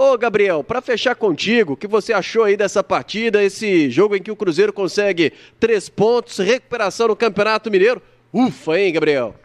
Ô, Gabriel, para fechar contigo, o que você achou aí dessa partida, esse jogo em que o Cruzeiro consegue 3 pontos, recuperação no Campeonato Mineiro? Ufa, hein, Gabriel?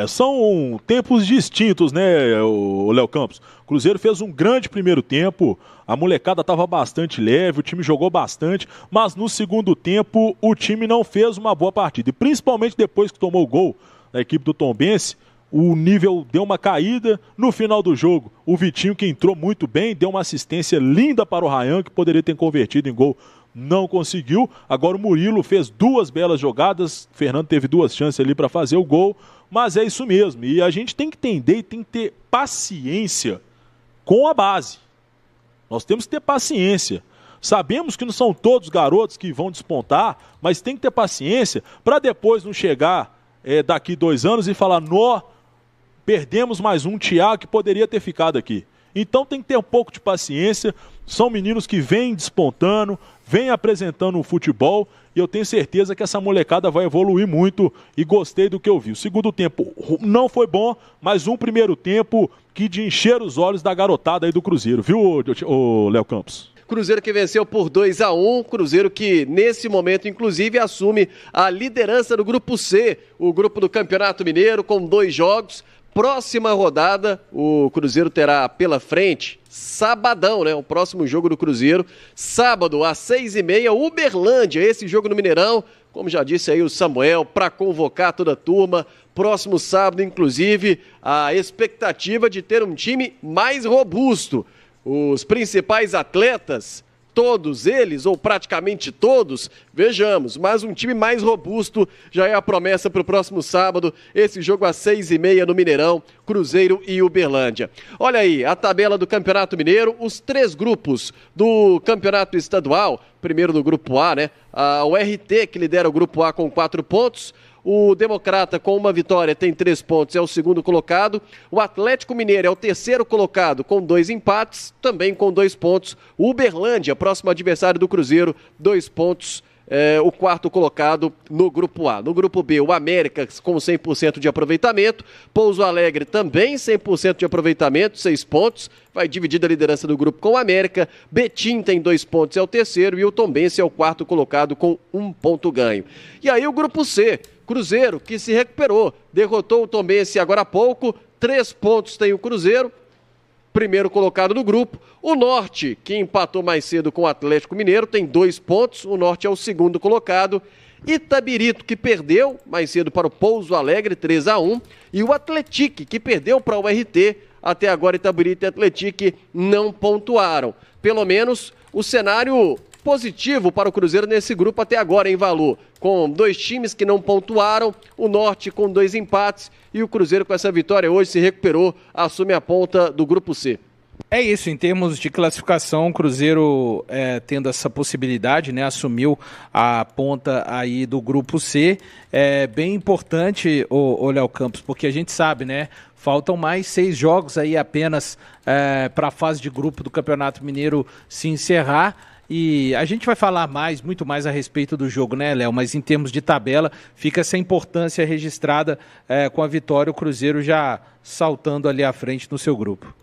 São tempos distintos, né, o Léo Campos? O Cruzeiro fez um grande primeiro tempo, a molecada estava bastante leve, o time jogou bastante, mas no segundo tempo o time não fez uma boa partida. E principalmente depois que tomou o gol da equipe do Tombense, o nível deu uma caída. No final do jogo, o Vitinho, que entrou muito bem, deu uma assistência linda para o Ryan, que poderia ter convertido em gol, não conseguiu. Agora o Murilo fez 2 belas jogadas, o Fernando teve 2 chances ali para fazer o gol, mas é isso mesmo. E a gente tem que entender e tem que ter paciência com a base. Nós temos que ter paciência. Sabemos que não são todos garotos que vão despontar, mas tem que ter paciência para depois não chegar daqui 2 anos e falar: nó, perdemos mais um Thiago que poderia ter ficado aqui. Então tem que ter um pouco de paciência. São meninos que vêm despontando, vêm apresentando o futebol, e eu tenho certeza que essa molecada vai evoluir muito, e gostei do que eu vi. O segundo tempo não foi bom, mas um primeiro tempo que de encher os olhos da garotada aí do Cruzeiro, viu, Léo Campos? Cruzeiro que venceu por 2-1, Cruzeiro que nesse momento inclusive assume a liderança do Grupo C, o grupo do Campeonato Mineiro, com 2 jogos. Próxima rodada, o Cruzeiro terá pela frente, sabadão, né? O próximo jogo do Cruzeiro, sábado às 6h30, Uberlândia, esse jogo no Mineirão, como já disse aí o Samuel, para convocar toda a turma. Próximo sábado, inclusive, a expectativa de ter um time mais robusto. Os principais atletas, todos eles, ou praticamente todos, vejamos, mas um time mais robusto já é a promessa para o próximo sábado, esse jogo às 6h30 no Mineirão, Cruzeiro e Uberlândia. Olha aí, a tabela do Campeonato Mineiro, os 3 grupos do Campeonato Estadual, primeiro do Grupo A, né? O RT, que lidera o Grupo A com 4 pontos, o Democrata, com 1 vitória, tem 3 pontos, é o segundo colocado. O Atlético Mineiro é o terceiro colocado, com 2 empates, também com 2 pontos. O Uberlândia, próximo adversário do Cruzeiro, 2 pontos, o quarto colocado no Grupo A. No Grupo B, o América com 100% de aproveitamento. Pouso Alegre também 100% de aproveitamento, 6 pontos. Vai dividir a liderança do grupo com o América. Betim tem 2 pontos, é o terceiro. E o Tombense é o quarto colocado com 1 ponto ganho. E aí o Grupo C, Cruzeiro, que se recuperou, derrotou o Tombense agora há pouco, 3 pontos tem o Cruzeiro, primeiro colocado do grupo. O Norte, que empatou mais cedo com o Atlético Mineiro, tem 2 pontos, o Norte é o segundo colocado. Itabirito, que perdeu mais cedo para o Pouso Alegre, 3-1, e o Atlético, que perdeu para o RT, até agora Itabirito e Atlético não pontuaram. Pelo menos o cenário positivo para o Cruzeiro nesse grupo até agora, em valor, com 2 times que não pontuaram, o Norte com 2 empates, e o Cruzeiro com essa vitória hoje se recuperou, assume a ponta do Grupo C. É isso, em termos de classificação, o Cruzeiro tendo essa possibilidade, né, assumiu a ponta aí do Grupo C. É bem importante, o Léo Campos, porque a gente sabe, né, faltam mais 6 jogos aí apenas para a fase de grupo do Campeonato Mineiro se encerrar. E a gente vai falar muito mais a respeito do jogo, né, Léo? Mas em termos de tabela, fica essa importância registrada com a vitória, o Cruzeiro já saltando ali à frente no seu grupo.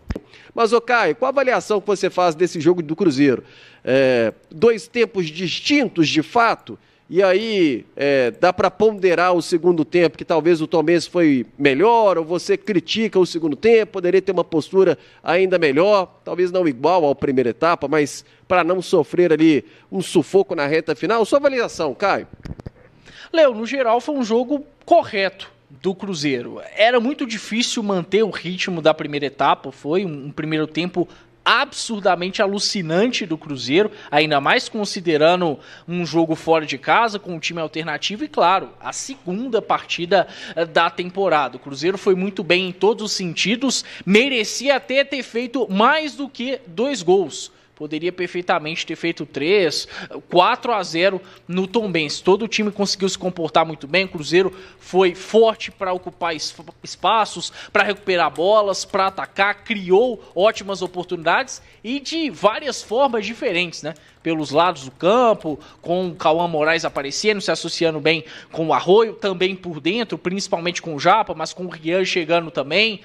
Mas, ô Caio, qual a avaliação que você faz desse jogo do Cruzeiro? 2 tempos distintos, de fato, e aí dá para ponderar o segundo tempo, que talvez o Tombense foi melhor, ou você critica o segundo tempo, poderia ter uma postura ainda melhor, talvez não igual à primeira etapa, mas para não sofrer ali um sufoco na reta final. Sua avaliação, Caio? Léo, no geral foi um jogo correto do Cruzeiro. Era muito difícil manter o ritmo da primeira etapa, foi um primeiro tempo absurdamente alucinante do Cruzeiro, ainda mais considerando um jogo fora de casa, com um time alternativo e, claro, a segunda partida da temporada. O Cruzeiro foi muito bem em todos os sentidos, merecia até ter feito mais do que 2 gols, poderia perfeitamente ter feito 4-0 no Tombense. Todo o time conseguiu se comportar muito bem, o Cruzeiro foi forte para ocupar espaços, para recuperar bolas, para atacar, criou ótimas oportunidades e de várias formas diferentes, né? Pelos lados do campo, com o Cauã Moraes aparecendo, se associando bem com o Arroio, também por dentro, principalmente com o Japa, mas com o Rian chegando também,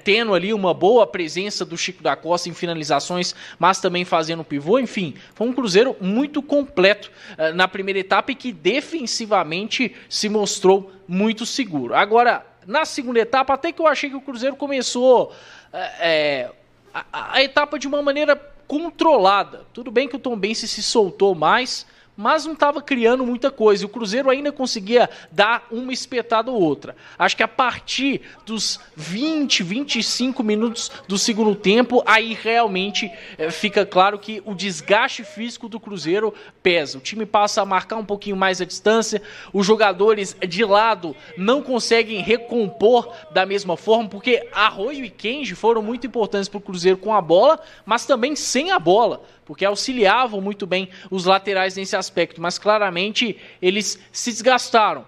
tendo ali uma boa presença do Chico da Costa em finalizações, mas também fazendo pivô. Enfim, foi um Cruzeiro muito completo na primeira etapa e que defensivamente se mostrou muito seguro. Agora, na segunda etapa, até que eu achei que o Cruzeiro começou a etapa de uma maneira controlada. Tudo bem que o Tombense se soltou mais, mas não estava criando muita coisa. E o Cruzeiro ainda conseguia dar uma espetada ou outra. Acho que a partir dos 20, 25 minutos do segundo tempo, aí realmente fica claro que o desgaste físico do Cruzeiro pesa. O time passa a marcar um pouquinho mais a distância, os jogadores de lado não conseguem recompor da mesma forma, porque Arroio e Kenji foram muito importantes para o Cruzeiro com a bola, mas também sem a bola, porque auxiliavam muito bem os laterais nesse aspecto, mas claramente eles se desgastaram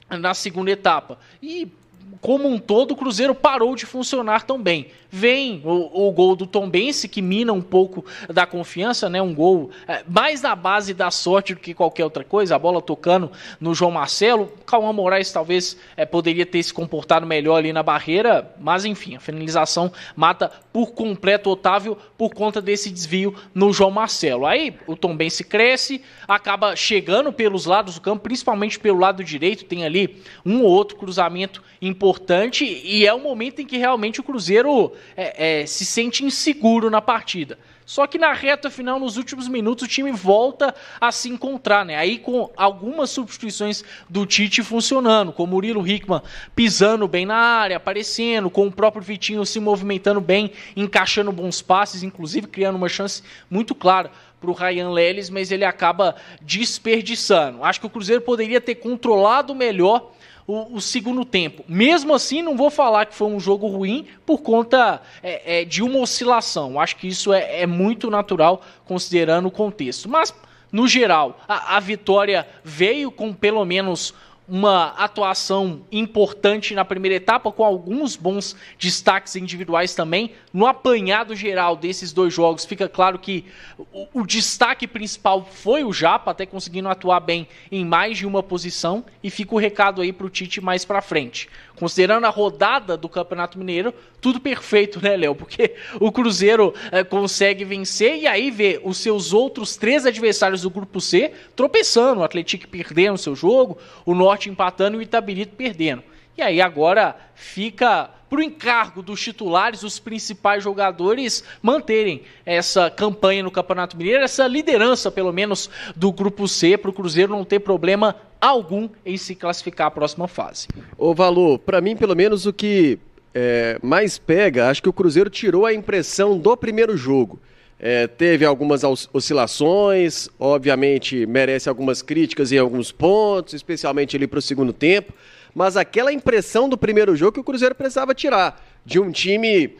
na segunda etapa. E, como um todo, o Cruzeiro parou de funcionar tão bem. Vem o gol do Tombense, que mina um pouco da confiança, né? Um gol mais na base da sorte do que qualquer outra coisa, a bola tocando no João Marcelo. Cauã Moraes talvez poderia ter se comportado melhor ali na barreira, mas enfim, a finalização mata por completo o Otávio por conta desse desvio no João Marcelo. Aí o Tombense cresce, acaba chegando pelos lados do campo, principalmente pelo lado direito, tem ali um ou outro cruzamento importante e é o momento em que realmente o Cruzeiro se sente inseguro na partida. Só que na reta final, nos últimos minutos, o time volta a se encontrar, né? Aí com algumas substituições do Tite funcionando, com o Murilo Hickman pisando bem na área, aparecendo, com o próprio Vitinho se movimentando bem, encaixando bons passes, inclusive criando uma chance muito clara para o Ryan Leles, mas ele acaba desperdiçando. Acho que o Cruzeiro poderia ter controlado melhor o segundo tempo. Mesmo assim, não vou falar que foi um jogo ruim por conta de uma oscilação. Acho que isso é muito natural, considerando o contexto. Mas, no geral, a vitória veio com pelo menos uma atuação importante na primeira etapa, com alguns bons destaques individuais também. No apanhado geral desses dois jogos, fica claro que o destaque principal foi o Japa, até conseguindo atuar bem em mais de uma posição, e fica o recado aí para o Tite mais para frente. Considerando a rodada do Campeonato Mineiro, tudo perfeito, né, Léo? Porque o Cruzeiro consegue vencer e aí vê os seus outros 3 adversários do Grupo C tropeçando, o Atlético perdendo o seu jogo, o Norte empatando e o Itabirito perdendo. E aí agora fica pro encargo dos titulares, os principais jogadores, manterem essa campanha no Campeonato Mineiro, essa liderança, pelo menos, do Grupo C, para o Cruzeiro não ter problema algum em se classificar à próxima fase. Ô Valô, para mim, pelo menos, o que mais pega, acho que o Cruzeiro tirou a impressão do primeiro jogo. Teve algumas oscilações, obviamente merece algumas críticas em alguns pontos, especialmente ali para o segundo tempo, mas aquela impressão do primeiro jogo que o Cruzeiro precisava tirar, de um time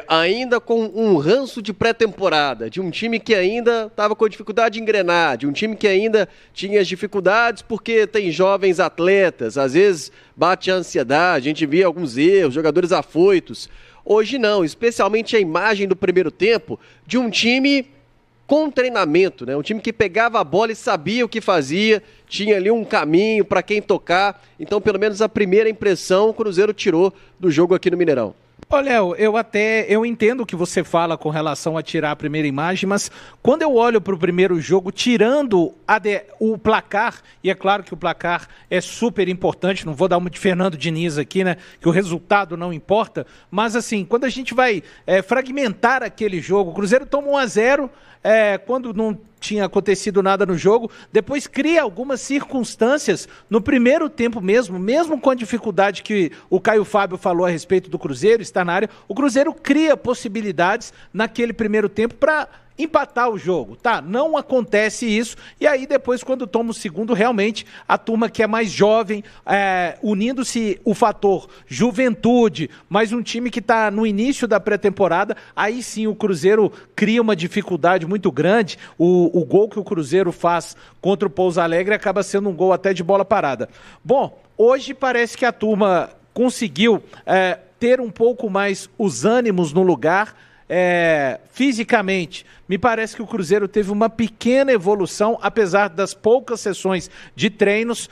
ainda com um ranço de pré-temporada, de um time que ainda estava com dificuldade de engrenar, de um time que ainda tinha as dificuldades porque tem jovens atletas, às vezes bate a ansiedade, a gente via alguns erros, jogadores afoitos. Hoje não, especialmente a imagem do primeiro tempo de um time com treinamento, né? Um time que pegava a bola e sabia o que fazia, tinha ali um caminho para quem tocar. Então, pelo menos a primeira impressão o Cruzeiro tirou do jogo aqui no Mineirão. Ô, Léo, eu entendo o que você fala com relação a tirar a primeira imagem, mas quando eu olho para o primeiro jogo, tirando o placar, e é claro que o placar é super importante, não vou dar uma de Fernando Diniz aqui, né, que o resultado não importa, mas assim, quando a gente vai fragmentar aquele jogo, o Cruzeiro toma 1-0, quando não tinha acontecido nada no jogo, depois cria algumas circunstâncias no primeiro tempo mesmo com a dificuldade que o Caio Fábio falou a respeito do Cruzeiro, estar na área, o Cruzeiro cria possibilidades naquele primeiro tempo para empatar o jogo, tá? Não acontece isso, e aí depois quando toma o segundo, realmente a turma que é mais jovem, unindo-se o fator juventude, mas um time que tá no início da pré-temporada, aí sim o Cruzeiro cria uma dificuldade muito grande, o gol que o Cruzeiro faz contra o Pouso Alegre acaba sendo um gol até de bola parada. Bom, hoje parece que a turma conseguiu ter um pouco mais os ânimos no lugar, fisicamente. Me parece que o Cruzeiro teve uma pequena evolução, apesar das poucas sessões de treinos,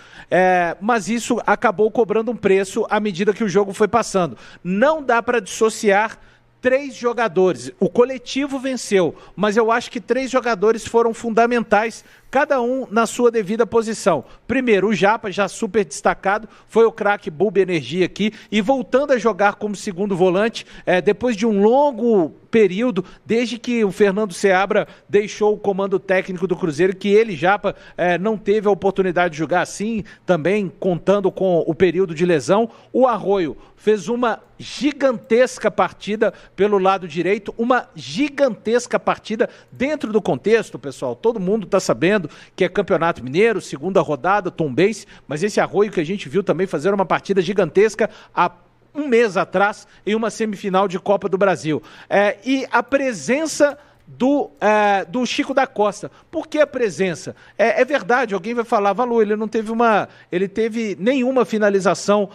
mas isso acabou cobrando um preço à medida que o jogo foi passando. Não dá para dissociar 3 jogadores. O coletivo venceu, mas eu acho que 3 jogadores foram fundamentais, cada um na sua devida posição. Primeiro, o Japa, já super destacado, foi o craque Bulbo Energia aqui, e voltando a jogar como segundo volante, depois de um longo período, desde que o Fernando Seabra deixou o comando técnico do Cruzeiro, que ele, Japa, não teve a oportunidade de jogar assim, também contando com o período de lesão. O Arroio fez uma gigantesca partida pelo lado direito, uma gigantesca partida dentro do contexto, pessoal, todo mundo está sabendo que é Campeonato Mineiro, segunda rodada, Tombense, mas esse Arroio que a gente viu também fazer uma partida gigantesca há um mês atrás em uma semifinal de Copa do Brasil. E a presença do Chico da Costa. Por que a presença? É verdade, alguém vai falar, Valu, ele teve nenhuma finalização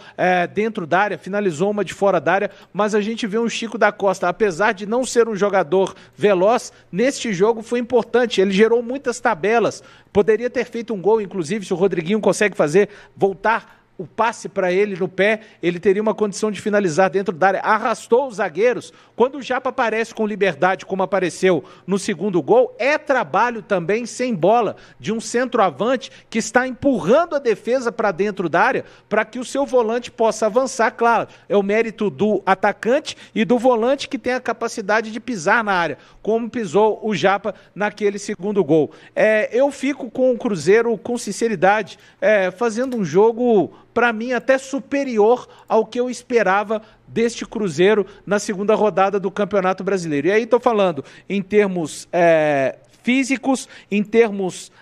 dentro da área, finalizou uma de fora da área, mas a gente vê um Chico da Costa, apesar de não ser um jogador veloz, neste jogo foi importante, ele gerou muitas tabelas, poderia ter feito um gol, inclusive, se o Rodriguinho consegue voltar o passe para ele no pé, ele teria uma condição de finalizar dentro da área, arrastou os zagueiros. Quando o Japa aparece com liberdade, como apareceu no segundo gol, é trabalho também sem bola de um centroavante que está empurrando a defesa para dentro da área para que o seu volante possa avançar. Claro, é o mérito do atacante e do volante que tem a capacidade de pisar na área, como pisou o Japa naquele segundo gol. Eu fico com o Cruzeiro, com sinceridade, fazendo um jogo, para mim, até superior ao que eu esperava deste Cruzeiro na segunda rodada do Campeonato Brasileiro. E aí estou falando em termos físicos, em termos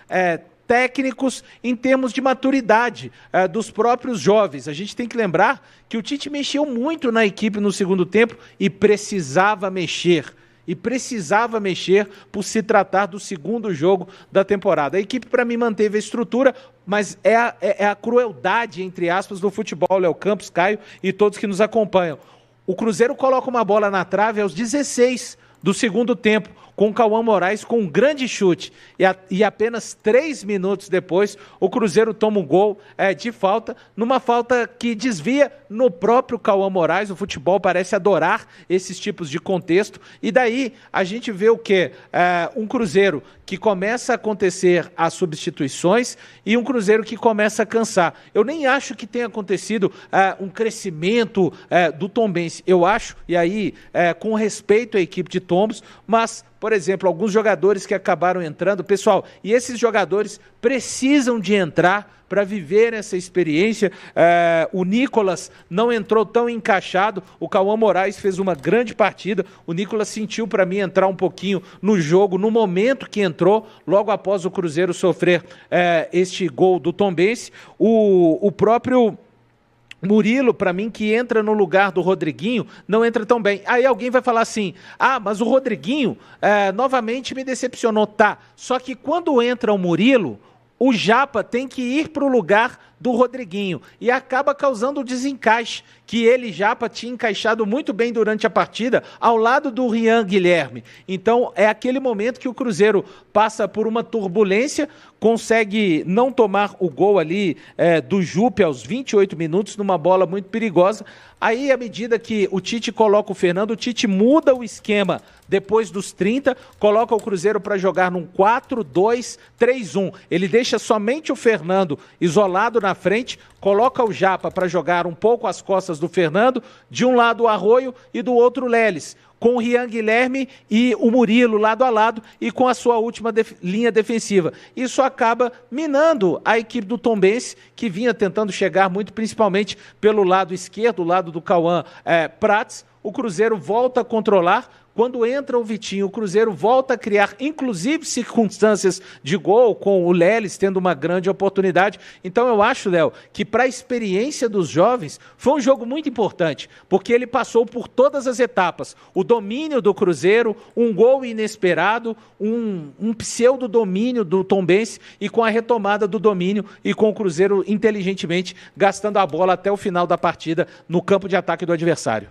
técnicos, em termos de maturidade dos próprios jovens. A gente tem que lembrar que o Tite mexeu muito na equipe no segundo tempo e precisava mexer. Por se tratar do segundo jogo da temporada. A equipe, para mim, manteve a estrutura, mas é a crueldade, entre aspas, do futebol, Léo Campos, Caio e todos que nos acompanham. O Cruzeiro coloca uma bola na trave aos 16 do segundo tempo, com o Cauã Moraes com um grande chute. E apenas 3 minutos depois, o Cruzeiro toma um gol de falta, numa falta que desvia no próprio Cauã Moraes. O futebol parece adorar esses tipos de contexto. E daí a gente vê o quê? Um Cruzeiro que começa a acontecer as substituições e um Cruzeiro que começa a cansar. Eu nem acho que tenha acontecido um crescimento do Tombense. Eu acho, e aí com respeito à equipe de Tombos, mas, por exemplo, alguns jogadores que acabaram entrando, pessoal, e esses jogadores precisam de entrar para viver essa experiência. O Nicolas não entrou tão encaixado, o Cauã Moraes fez uma grande partida, o Nicolas sentiu para mim entrar um pouquinho no jogo, no momento que entrou, logo após o Cruzeiro sofrer este gol do Tombense. O próprio Murilo, para mim, que entra no lugar do Rodriguinho, não entra tão bem. Aí alguém vai falar assim, mas o Rodriguinho novamente me decepcionou. Tá, só que quando entra o Murilo, o Japa tem que ir para o lugar do Rodriguinho e acaba causando o desencaixe que ele, Japa, tinha encaixado muito bem durante a partida ao lado do Rian Guilherme. Então é aquele momento que o Cruzeiro passa por uma turbulência, consegue não tomar o gol ali do Jupe aos 28 minutos numa bola muito perigosa. Aí, à medida que o Tite coloca o Fernando, o Tite muda o esquema depois dos 30, coloca o Cruzeiro para jogar num 4-2-3-1. Ele deixa somente o Fernando isolado na frente, coloca o Japa para jogar um pouco às costas do Fernando, de um lado o Arroio e do outro o Leles, com o Rian Guilherme e o Murilo lado a lado e com a sua última linha defensiva. Isso acaba minando a equipe do Tombense, que vinha tentando chegar muito, principalmente pelo lado esquerdo, o lado do Cauã Prats. O Cruzeiro volta a controlar Quando entra o Vitinho, o Cruzeiro volta a criar, inclusive, circunstâncias de gol, com o Leles tendo uma grande oportunidade. Então eu acho, Léo, que para a experiência dos jovens, foi um jogo muito importante, porque ele passou por todas as etapas. O domínio do Cruzeiro, um gol inesperado, um pseudo-domínio do Tombense, e com a retomada do domínio e com o Cruzeiro inteligentemente gastando a bola até o final da partida no campo de ataque do adversário.